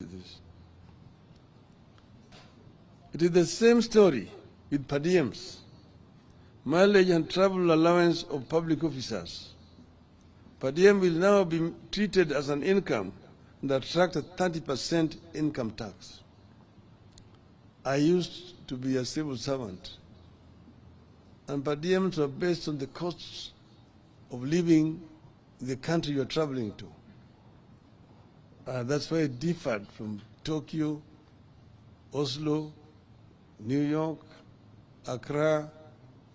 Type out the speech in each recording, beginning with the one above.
It is the same story with per diems, mileage and travel allowance of public officers. Per diem will now be treated as an income and attract a 30% income tax. I used to be a civil servant, and per diems were based on the costs of living in the country you are traveling to. That's why it differed from Tokyo, Oslo, New York, Accra,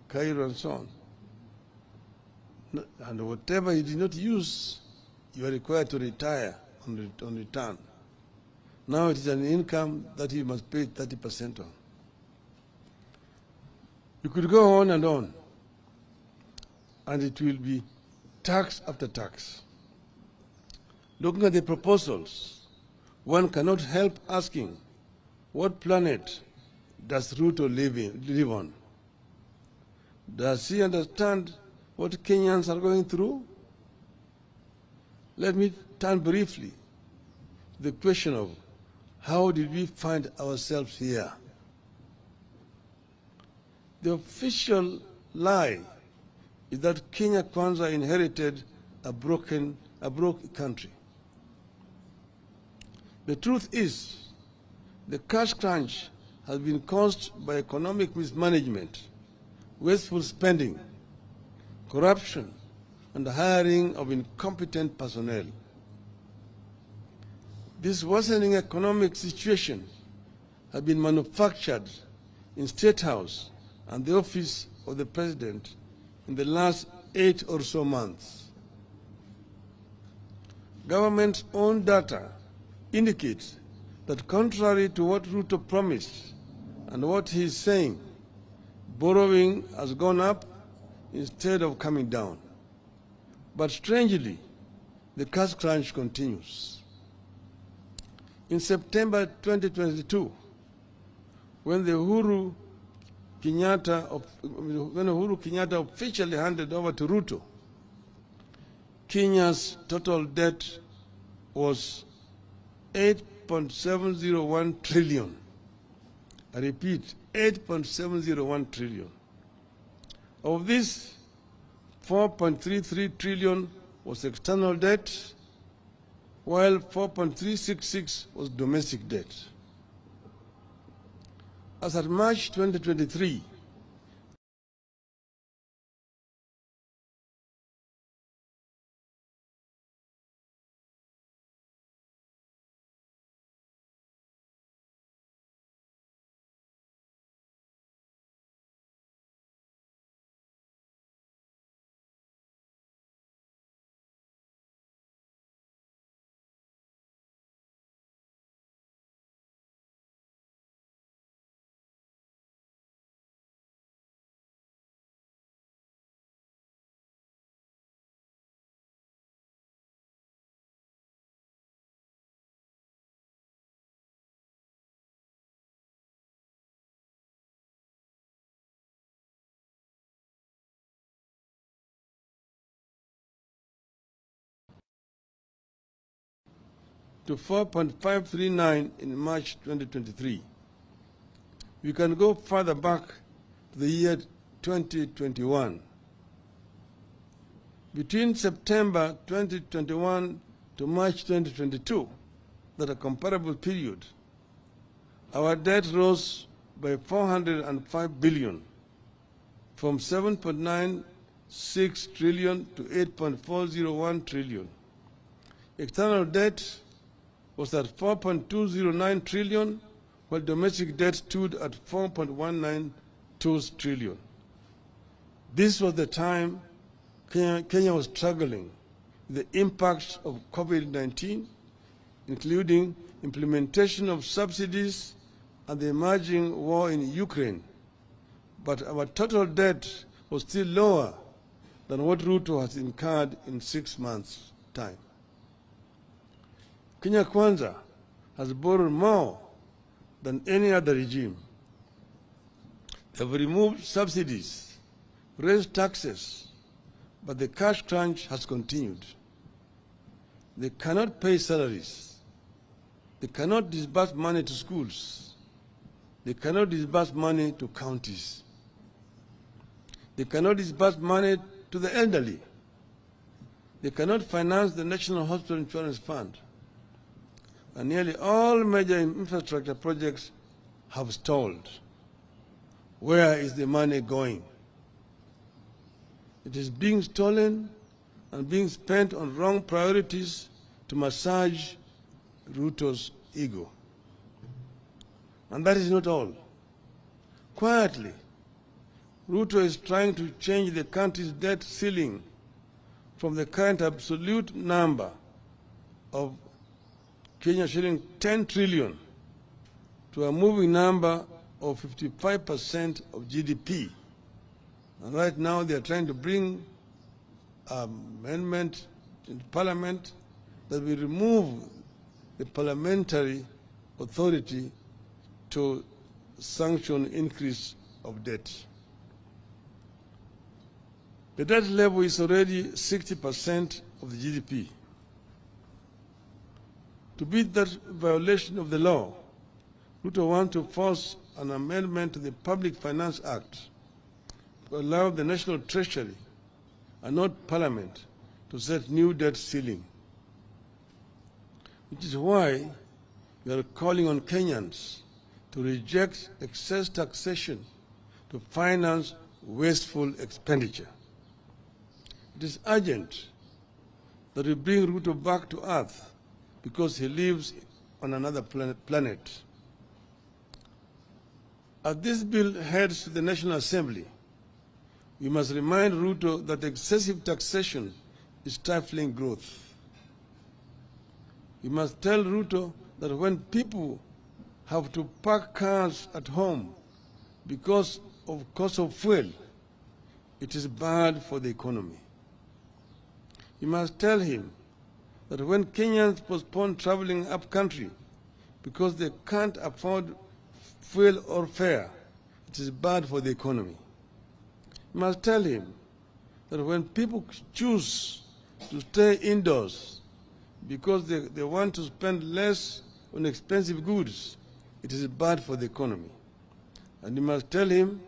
Cairo, and so on. And whatever you did not use, you are required to retire on return. Now it is an income that you must pay 30% on. You could go on, and it will be tax after tax. Looking at the proposals, one cannot help asking, what planet does Ruto live on? Does he understand what Kenyans are going through? Let me turn briefly to the question of how did we find ourselves here? The official lie is that Kenya Kwanza inherited a broke country. The truth is, the cash crunch has been caused by economic mismanagement, wasteful spending, corruption, and the hiring of incompetent personnel. This worsening economic situation has been manufactured in State House and the office of the President in the last 8 or so months. Government's own data indicates that contrary to what Ruto promised and what he is saying, borrowing has gone up instead of coming down. But strangely, the cash crunch continues. In September 2022, when Uhuru Kenyatta officially handed over to Ruto, Kenya's total debt was 8.701 trillion. I repeat, 8.701 trillion. Of this, 4.33 trillion was external debt, while 4.366 was domestic debt. As at March 2023, to 4.539 in March 2023. We can go further back to the year 2021. Between September 2021 to March 2022, that a comparable period, our debt rose by 405 billion, from 7.96 trillion to 8.401 trillion. External debt was at 4.209 trillion, while domestic debt stood at 4.192 trillion. This was the time Kenya was struggling with the impacts of COVID-19, including implementation of subsidies and the emerging war in Ukraine. But our total debt was still lower than what Ruto has incurred in 6 months' time. Kenya Kwanza has borrowed more than any other regime. They have removed subsidies, raised taxes, but the cash crunch has continued. They cannot pay salaries. They cannot disburse money to schools. They cannot disburse money to counties. They cannot disburse money to the elderly. They cannot finance the National Hospital Insurance Fund. And nearly all major infrastructure projects have stalled. Where is the money going? It is being stolen and being spent on wrong priorities to massage Ruto's ego. And that is not all. Quietly, Ruto is trying to change the country's debt ceiling from the current absolute number of Kenya shilling 10 trillion to a moving number of 55% of GDP. And right now they are trying to bring an amendment in Parliament that will remove the parliamentary authority to sanction increase of debt. The debt level is already 60% of the GDP. To beat that violation of the law, Ruto wants to force an amendment to the Public Finance Act to allow the National Treasury and not Parliament to set new debt ceiling. Which is why we are calling on Kenyans to reject excess taxation to finance wasteful expenditure. It is urgent that we bring Ruto back to earth because he lives on another planet. As this bill heads to the National Assembly, we must remind Ruto that excessive taxation is stifling growth. We must tell Ruto that when people have to park cars at home because of cost of fuel, it is bad for the economy. We must tell him that when Kenyans postpone traveling up country because they can't afford fuel or fare, it is bad for the economy. We must tell him that when people choose to stay indoors because they want to spend less on expensive goods, it is bad for the economy. And you must tell him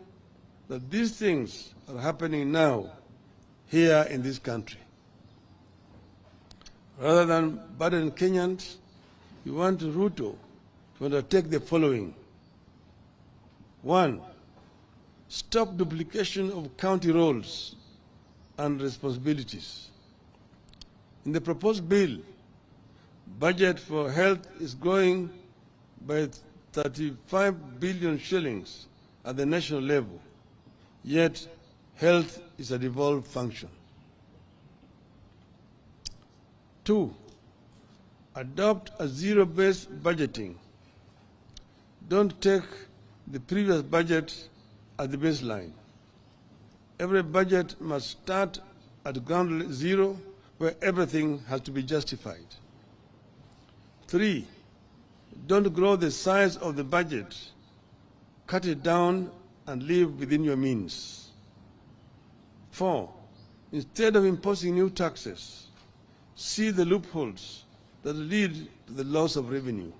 that these things are happening now, here in this country. Rather than burden Kenyans, we want Ruto to undertake the following. 1, stop duplication of county roles and responsibilities. In the proposed bill, budget for health is growing by 35 billion shillings at the national level, yet health is a devolved function. 2, adopt a zero-based budgeting. Don't take the previous budget as the baseline. Every budget must start at ground zero, where everything has to be justified. 3, don't grow the size of the budget. Cut it down and live within your means. 4, instead of imposing new taxes, see the loopholes that lead to the loss of revenue.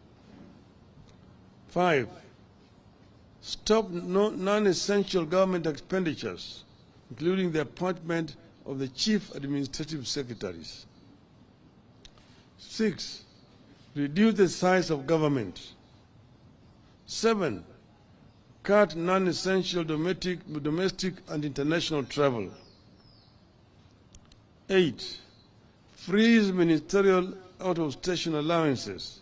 5, stop non-essential government expenditures, including the appointment of the chief administrative secretaries. 6, reduce the size of government. 7, cut non-essential domestic and international travel. 8, freeze ministerial out-of-station allowances,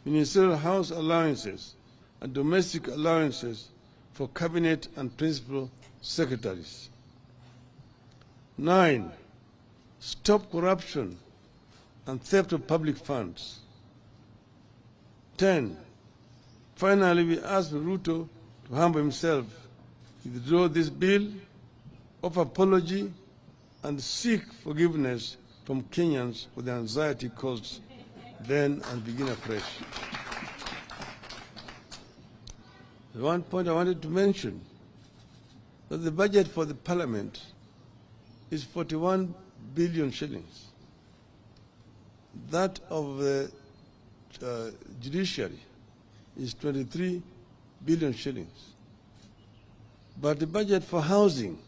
ministerial house allowances, and domestic allowances for cabinet and principal secretaries. 9, stop corruption and theft of public funds. 10, finally, we ask Ruto to humble himself, withdraw this bill, offer apology, and seek forgiveness from Kenyans for the anxiety caused then, and begin afresh. One point I wanted to mention, that the budget for the parliament is 41 billion shillings. That of the judiciary is 23 billion shillings. But the budget for housing,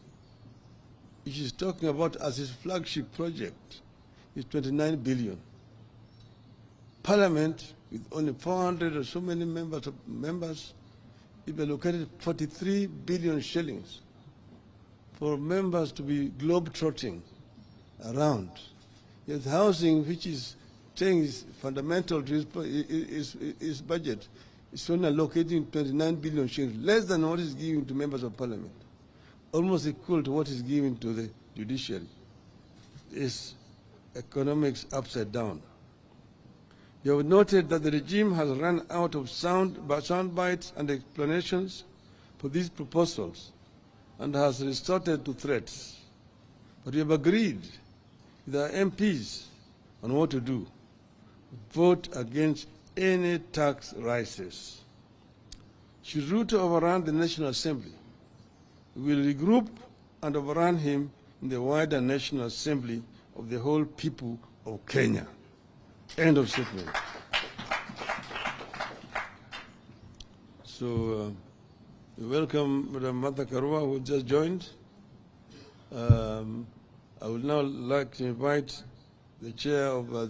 which is talking about as his flagship project, is 29 billion. Parliament, with only 400 or so many members, it allocated 43 billion shillings for members to be globe-trotting around. Yet housing, which is saying is fundamental to his budget, is only allocating 29 billion shillings, less than what is given to members of parliament, almost equal to what is given to the judiciary. It's economics upside down. You have noted that the regime has run out of sound bites and explanations for these proposals and has resorted to threats. But we have agreed with our MPs on what to do. Vote against any tax rises. Should Ruto overrun the National Assembly, we will regroup and overrun him in the wider National Assembly of the whole people of Kenya. End of statement. So we welcome Madam Martha Karua, who just joined. I would now like to invite the chair of